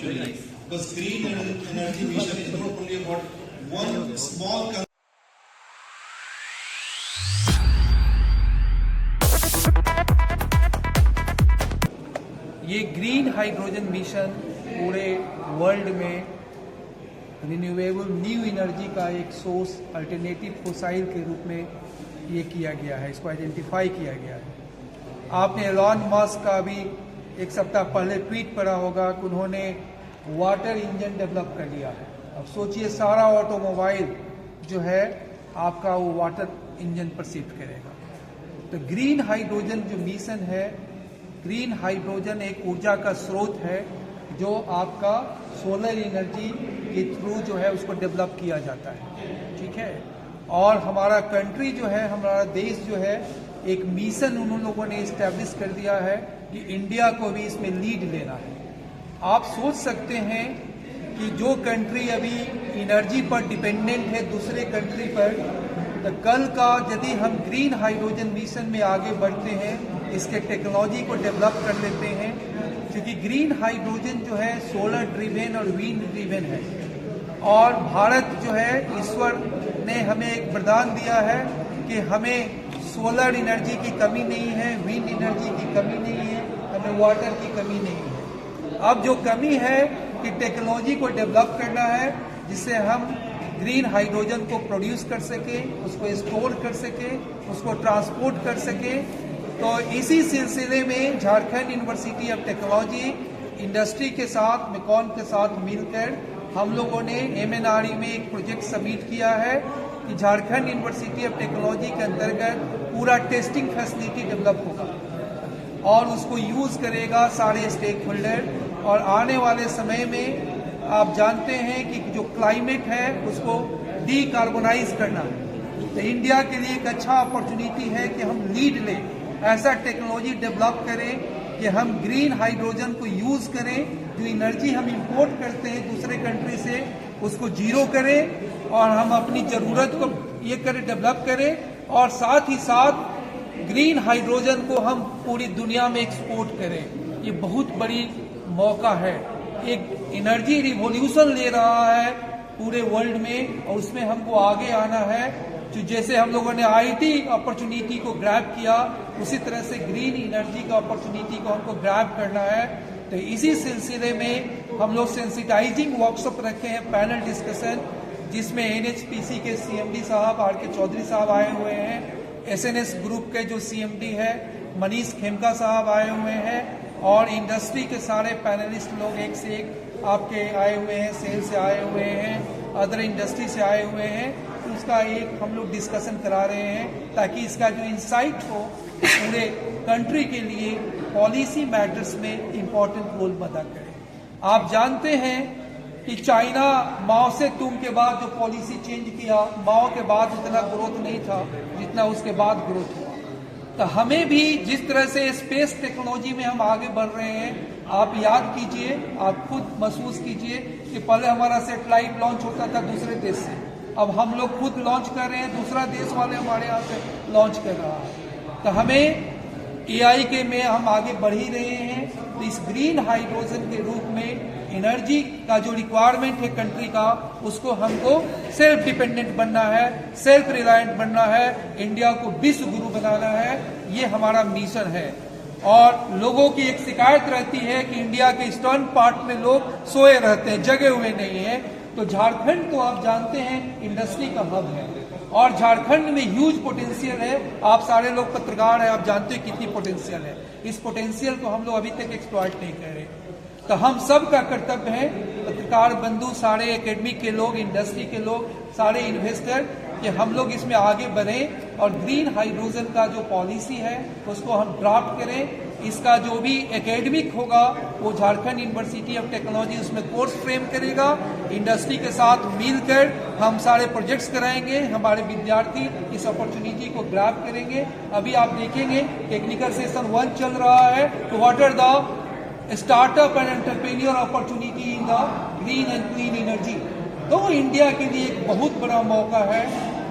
actually, because green energy mission is not only about one small country. ये green hydrogen mission पूरे world में renewable new energy का एक source alternative fossil के रूप में ये किया गया है, इसको आइडेंटिफाई किया गया है। आपने एलॉन मस्क का भी एक सप्ताह पहले ट्वीट पढ़ा होगा कि उन्होंने वाटर इंजन डेवलप कर लिया है। अब सोचिए सारा ऑटोमोबाइल जो है आपका वो वाटर इंजन पर शिफ्ट करेगा। तो ग्रीन हाइड्रोजन जो मिशन है, ग्रीन हाइड्रोजन एक ऊर्जा का स्रोत है जो आपका सोलर एनर्जी के थ्रू जो है उसको डेवलप किया जाता है, ठीक है। और हमारा कंट्री जो है, हमारा देश जो है, एक मिशन उन लोगों ने इस्टेब्लिश कर दिया है कि इंडिया को भी इसमें लीड लेना है। आप सोच सकते हैं कि जो कंट्री अभी एनर्जी पर डिपेंडेंट है दूसरे कंट्री पर, तो कल का यदि हम ग्रीन हाइड्रोजन मिशन में आगे बढ़ते हैं, इसके टेक्नोलॉजी को डेवलप कर लेते हैं, क्योंकि ग्रीन हाइड्रोजन जो है सोलर ड्रिवेन और विंड ड्रिवेन है। और भारत जो है, ईश्वर ने हमें एक वरदान दिया है कि हमें सोलर एनर्जी की कमी नहीं है, विंड एनर्जी की कमी नहीं है, हमें वाटर की कमी नहीं है। अब जो कमी है कि टेक्नोलॉजी को डेवलप करना है जिससे हम ग्रीन हाइड्रोजन को प्रोड्यूस कर सके, उसको स्टोर कर सके, उसको ट्रांसपोर्ट कर सके। तो इसी सिलसिले में Jharkhand university of technology industry के साथ, मेकॉन के साथ मिलकर हम लोगों ने MNRE में एक प्रोजेक्ट सबमिट किया है कि झारखंड यूनिवर्सिटी ऑफ टेक्नोलॉजी के अंतर्गत पूरा टेस्टिंग फैसिलिटी डेवलप होगा और उसको यूज करेगा सारे स्टेक होल्डर। और आने वाले समय में आप जानते हैं कि जो क्लाइमेट है उसको डीकार्बोनाइज करना है, तो इंडिया के लिए एक अच्छा अपॉर्चुनिटी है कि हम लीड लें, ऐसा टेक्नोलॉजी डेवलप करें कि हम ग्रीन हाइड्रोजन को यूज करें, जो एनर्जी हम इंपोर्ट करते हैं दूसरे कंट्री से उसको जीरो करें और हम अपनी ज़रूरत को ये करें, डेवलप करें, और साथ ही साथ ग्रीन हाइड्रोजन को हम पूरी दुनिया में एक्सपोर्ट करें। ये बहुत बड़ी मौका है, एक एनर्जी रिवॉल्यूशन ले रहा है पूरे वर्ल्ड में, और उसमें हमको आगे आना है। तो जैसे हम लोगों ने IT अपॉर्चुनिटी को ग्रैब किया, उसी तरह से ग्रीन एनर्जी का अपॉर्चुनिटी को हमको ग्रैब करना है। तो इसी सिलसिले में हम लोग सेंसिटाइजिंग वर्कशॉप रखे हैं, पैनल डिस्कशन, जिसमें NHPC के CMD साहब RK चौधरी साहब आए हुए हैं, SNS ग्रुप के जो CMD है मनीष खेमका साहब आए हुए हैं, और इंडस्ट्री के सारे पैनलिस्ट लोग एक से एक आपके आए हुए हैं, सेल से आए हुए हैं, अदर इंडस्ट्री से आए हुए हैं। तो उसका एक हम लोग डिस्कशन करा रहे हैं ताकि इसका जो इंसाइट हो पूरे कंट्री के लिए पॉलिसी मैटर्स में इम्पोर्टेंट रोल अदा करे। आप जानते हैं कि चाइना माओ से तुम के बाद जो पॉलिसी चेंज किया, माओ के बाद उतना ग्रोथ नहीं था जितना उसके बाद ग्रोथ हुआ। तो हमें भी जिस तरह से स्पेस टेक्नोलॉजी में हम आगे बढ़ रहे हैं, आप याद कीजिए, आप खुद महसूस कीजिए कि पहले हमारा सैटेलाइट लॉन्च होता था दूसरे देश से, अब हम लोग खुद लॉन्च कर रहे हैं, दूसरा देश वाले हमारे यहाँ से लॉन्च कर रहा है। तो हमें AI के में हम आगे बढ़ ही रहे हैं। तो इस ग्रीन हाइड्रोजन के रूप में एनर्जी का जो रिक्वायरमेंट है कंट्री का, उसको हमको सेल्फ डिपेंडेंट बनना है, सेल्फ रिलायंट बनना है, इंडिया को विश्व गुरु बनाना है, ये हमारा मिशन है। और लोगों की एक शिकायत रहती है कि इंडिया के ईस्टर्न पार्ट में लोग सोए रहते हैं, जगे हुए नहीं है। तो झारखंड तो आप जानते हैं इंडस्ट्री का हब है और झारखंड में ह्यूज पोटेंशियल है। आप सारे लोग पत्रकार हैं, आप जानते हैं कितनी पोटेंशियल है। इस पोटेंशियल को हम लोग अभी तक एक्सप्लॉइट नहीं कर रहे। तो हम सब का कर्तव्य है, पत्रकार बंधु, सारे एकेडमिक के लोग, इंडस्ट्री के लोग, सारे इन्वेस्टर, कि हम लोग इसमें आगे बढ़ें और ग्रीन हाइड्रोजन का जो पॉलिसी है उसको हम ड्राफ्ट करें। इसका जो भी एकेडमिक होगा वो झारखंड यूनिवर्सिटी ऑफ टेक्नोलॉजी उसमें कोर्स फ्रेम करेगा, इंडस्ट्री के साथ मिलकर हम सारे प्रोजेक्ट्स कराएंगे, हमारे विद्यार्थी इस अपॉर्चुनिटी को ग्रैब करेंगे। अभी आप देखेंगे टेक्निकल सेशन 1 चल रहा है, तो what are the startup and entrepreneur opportunity in the green and clean energy. तो इंडिया के लिए एक बहुत बड़ा मौका है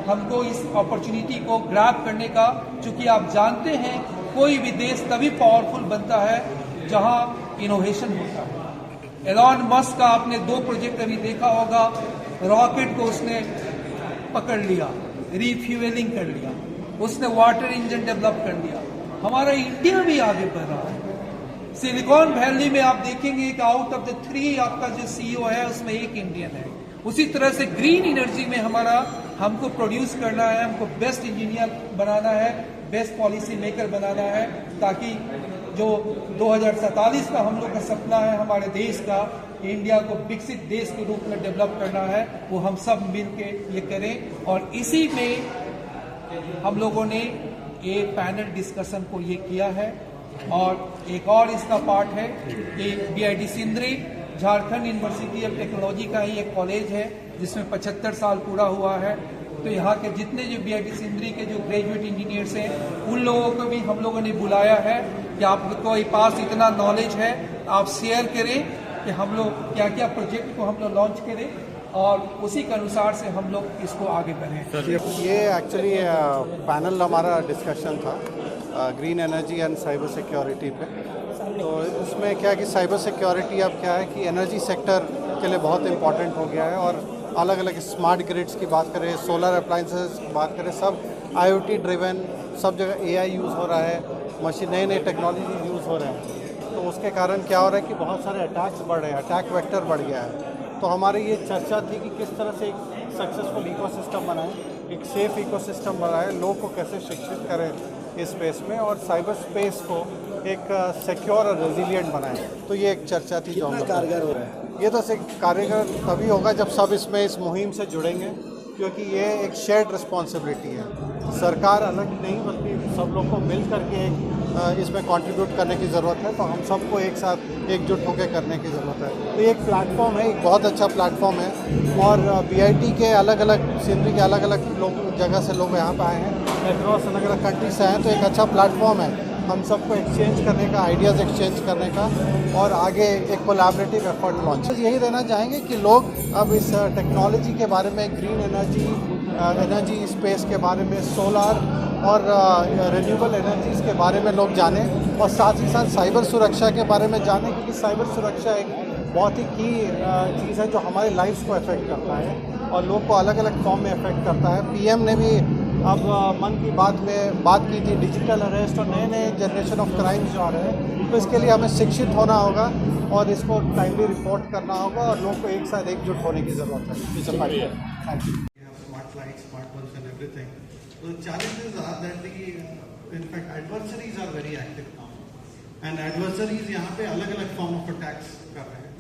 हमको इस अपॉर्चुनिटी को ग्रैब करने का, क्योंकि आप जानते हैं कोई भी देश तभी पावरफुल बनता है जहां इनोवेशन होता है। एलॉन मस्क का आपने 2 प्रोजेक्ट अभी देखा होगा, रॉकेट को उसने पकड़ लिया, रिफ्यूएलिंग कर लिया, उसने वाटर इंजन डेवलप कर लिया। हमारा इंडिया भी आगे बढ़ रहा है। सिलिकॉन वैली में आप देखेंगे कि आउट ऑफ द 3 आपका जो सीईओ है उसमें 1 इंडियन है। उसी तरह से ग्रीन एनर्जी में हमको प्रोड्यूस करना है, हमको बेस्ट इंजीनियर बनाना है, बेस्ट पॉलिसी मेकर बनाना है, ताकि जो 2047 का हम लोग का सपना है हमारे देश का, इंडिया को विकसित देश के रूप में डेवलप करना है, वो हम सब मिल के ये करें। और इसी में हम लोगों ने एक पैनल डिस्कशन को ये किया है। और एक और इसका पार्ट है कि BIT Sindri Jharkhand university of technology का ही एक कॉलेज है जिसमें 75 साल पूरा हुआ है। तो यहाँ के जितने जो बीआईटी सिंदरी के जो ग्रेजुएट इंजीनियर्स हैं उन लोगों को भी हम लोगों ने बुलाया है कि आपको पास इतना नॉलेज है, आप शेयर करें कि हम लोग क्या क्या प्रोजेक्ट को हम लोग लॉन्च करें और उसी के अनुसार से हम लोग इसको आगे बढ़ें। ये एक्चुअली पैनल हमारा डिस्कशन था green energy and cyber security पे। तो उसमें क्या है कि साइबर सिक्योरिटी अब क्या है कि एनर्जी सेक्टर के लिए बहुत इम्पॉर्टेंट हो गया है। और अलग अलग स्मार्ट ग्रिड्स की बात करें, सोलर अप्लाइंसेस की बात करें, सब IoT ड्रिवन, सब जगह AI यूज़ हो रहा है, मशीन नए टेक्नोलॉजी यूज़ हो रहे हैं। तो उसके कारण क्या हो रहा है कि बहुत सारे अटैक्स बढ़ रहे हैं, अटैक वेक्टर बढ़ गया है। तो हमारी ये चर्चा थी कि किस तरह से एक सक्सेसफुल इकोसिस्टम बनाएं, एक सेफ इकोसिस्टम बनाएं, लोग को कैसे शिक्षित करें इस स्पेस में, और साइबर स्पेस को एक सिक्योर और रेजिलिएंट बनाएं। तो ये एक चर्चा थी जो हम कारगर हो रहा है। ये तो कारगर तभी होगा जब सब इसमें इस मुहिम से जुड़ेंगे, क्योंकि ये एक शेयर्ड रिस्पॉन्सिबिलिटी है। सरकार अलग नहीं बल्कि सब लोग को मिल करके इसमें कंट्रीब्यूट करने की ज़रूरत है। तो हम सबको एक साथ एकजुट होकर करने की ज़रूरत है। तो एक प्लेटफॉर्म है, एक बहुत अच्छा प्लेटफॉर्म है। और बीआईटी के अलग अलग सिंदरी के अलग अलग लोग जगह से लोग यहाँ पर आए हैं, अक्रॉस अलग अलग कंट्री से आए हैं। तो एक अच्छा प्लेटफॉर्म है हम सबको एक्सचेंज करने का, आइडियाज़ एक्सचेंज करने का, और आगे एक कोलैबोरेटिव एफर्ट लॉन्च। यही देना चाहेंगे कि लोग अब इस टेक्नोलॉजी के बारे में, ग्रीन एनर्जी स्पेस के बारे में, सोलर और रिन्यूएबल एनर्जीज़ के बारे में लोग जानें, और साथ ही साथ साइबर सुरक्षा के बारे में जानें, क्योंकि साइबर सुरक्षा एक बहुत ही की चीज़ है जो हमारी लाइफ्स को अफेक्ट करता है और लोग को अलग अलग फॉर्म में अफेक्ट करता है। PM ने भी अब मन की बात में बात की थी डिजिटल अरेस्ट और नए नए जनरेशन ऑफ क्राइम्स जो आ रहे हैं। तो इसके लिए हमें शिक्षित होना होगा और इसको टाइमली रिपोर्ट करना होगा, और लोग को एक साथ एकजुट होने की ज़रूरत है। Thank you. Smart lights, smart bulbs and everything. So the challenges are that in fact adversaries are very active now. And adversaries यहाँ पे अलग अलग form of attacks कर रहे हैं.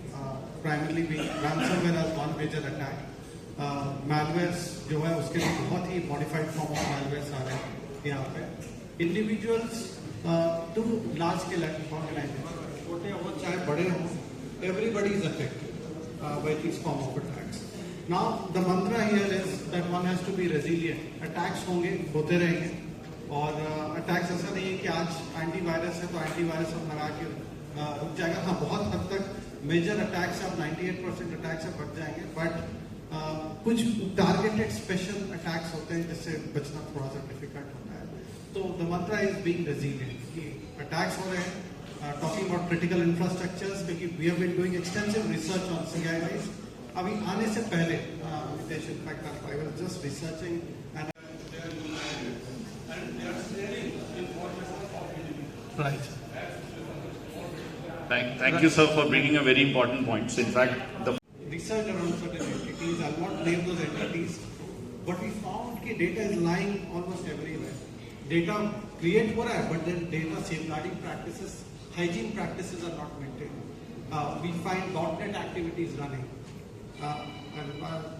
Primarily being ransomware as one major attack. Malwares जो है उसके लिए बहुत ही modified form of malwares आ रहे हैं यहाँ पे. Individuals to large scale organizations, छोटे हो चाहे बड़े हो, everybody is affected by these form of attacks. Now the mantra here is that one has to be resilient. Attacks होंगे, होते रहेंगे, और attacks ऐसा नहीं है कि आज एंटीवायरस है तो एंटीवायरस हम लगा के रुक जाएगा। हाँ, बहुत हद तक मेजर अटैक्स अब 98% अटैक्स से बढ़ जाएंगे, बट कुछ टारगेटेड स्पेशल अटैक्स होते हैं जिससे बचना थोड़ा सा डिफिकल्ट होता है। तो the mantra is being resilient कि अटैक्स हो रहे हैं, टॉकिंग अबाउट क्रिटिकल इंफ्रास्ट्रक्चर्स, क्योंकि we have been doing extensive research on CIIs। अभी आने से पहले I was just researching and Right. Thank you, sir, for bringing a very important point. So in fact, the research around certain entities, I'll not name those entities, but we found that data is lying almost everywhere. Data create हो रहा है, but then data safeguarding practices, hygiene practices are not maintained. We find .NET activities running. And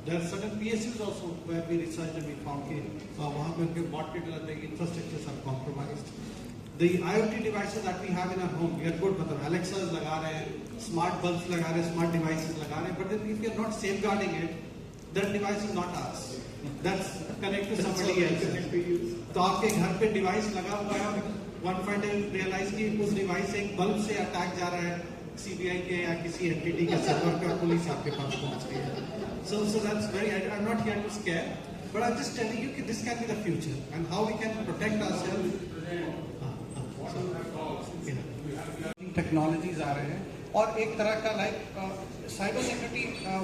there are certain PSUs also where we researched and we found that वहाँ पे उनके botnet and the infrastructures are compromised. The IoT devices that we have in our home, we are good, मतलब Alexas लगा रहे हैं, smart bulbs लगा रहे हैं, smart devices लगा रहे हैं, but then if we are not safeguarding it, that device is not ours. That's connected to somebody else. तो आपके घर पे डिवाइस लगा हुआ है, one fine day realize कि उस डिवाइस से एक बल्ब से अटैक जा रहा है, CBI के या किसी एंटिटी के सर्वर पे, पुलिस आपके पास पहुंच रही है। So that's very. I'm not here to scare, but I'm just telling you that this can be the future and how we can protect ourselves. Technologies आ रहे हैं और एक तरह का like cyber security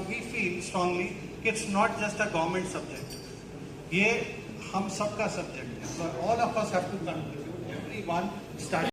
we feel strongly it's not just a government subject, ये हम सबका सब्जेक्ट है. All of us have to contribute, everyone start